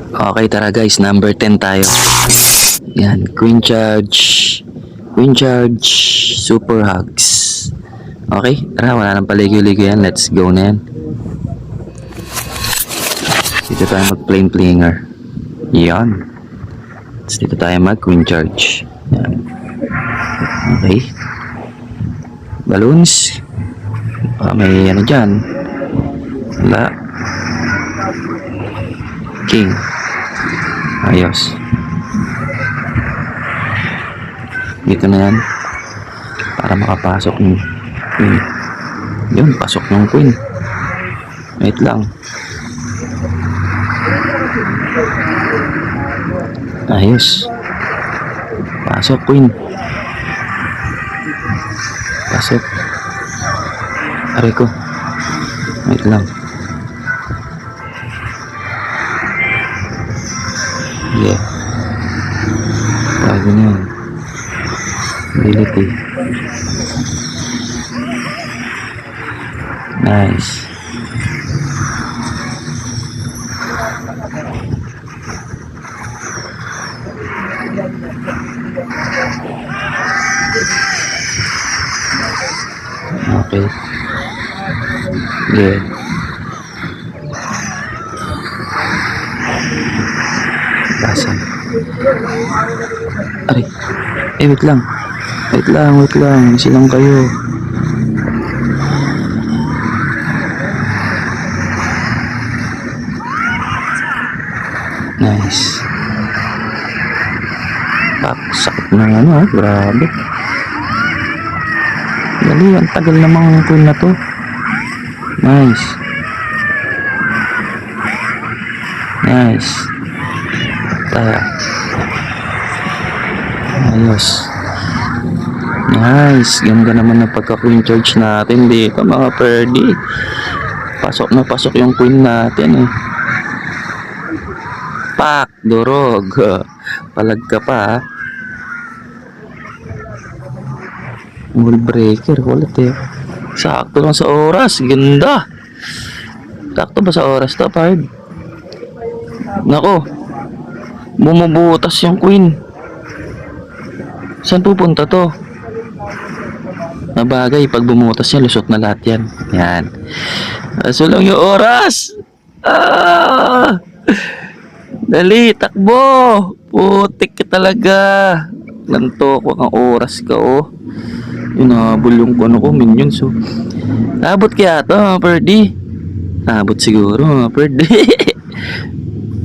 Okay, tara guys, number 10 tayo. Yan, Queen Charge. Queen Charge, Super Hugs. Okay, tara, wala nang paligoy-ligoy yan. Let's go na yan. Dito tayo mag-plain flinger. Yan. Tapos dito tayo mag-Queen Charge. Yan. Okay. Balloons. May ano dyan. Wala. King. Ayos. Dito na yan. Para makapasok ng Queen. Yun, pasok ng Queen. Wait lang. Ayos. Pasok Queen. Pasok. Aray ko. Wait lang. Yeah. Bago na yun. Ability. Nice. Okay. Yeah. Basan. Aray. Wait lang. Wait lang. Silang kayo. Nice. Sakit na ano ha. Grabe. Dali, ang tagal namang Queen na to. Nice. Nice. Tara. Ayos. Nice. Ganda naman na pagka-Queen Charge natin dito mga Ferdy. Pasok na pasok yung Queen natin eh. Pak! Durog. Palag ka pa ha. Wall breaker. Wala eh. Sakto lang sa oras. Ganda. Sakto ba sa oras to, Pard? Nako. Bumubutas yung Queen. Saan pupunta to? Nabagay, pag bumutas yan, lusot na lahat yan. Yan. Kaso lang yung oras. Ah! Dali, takbo. Putik ka talaga. Lanto ko ang oras ka, oh. Inabol yung ano ko, minions, so. Abot kaya to, Ferdy. Abot siguro, Ferdy.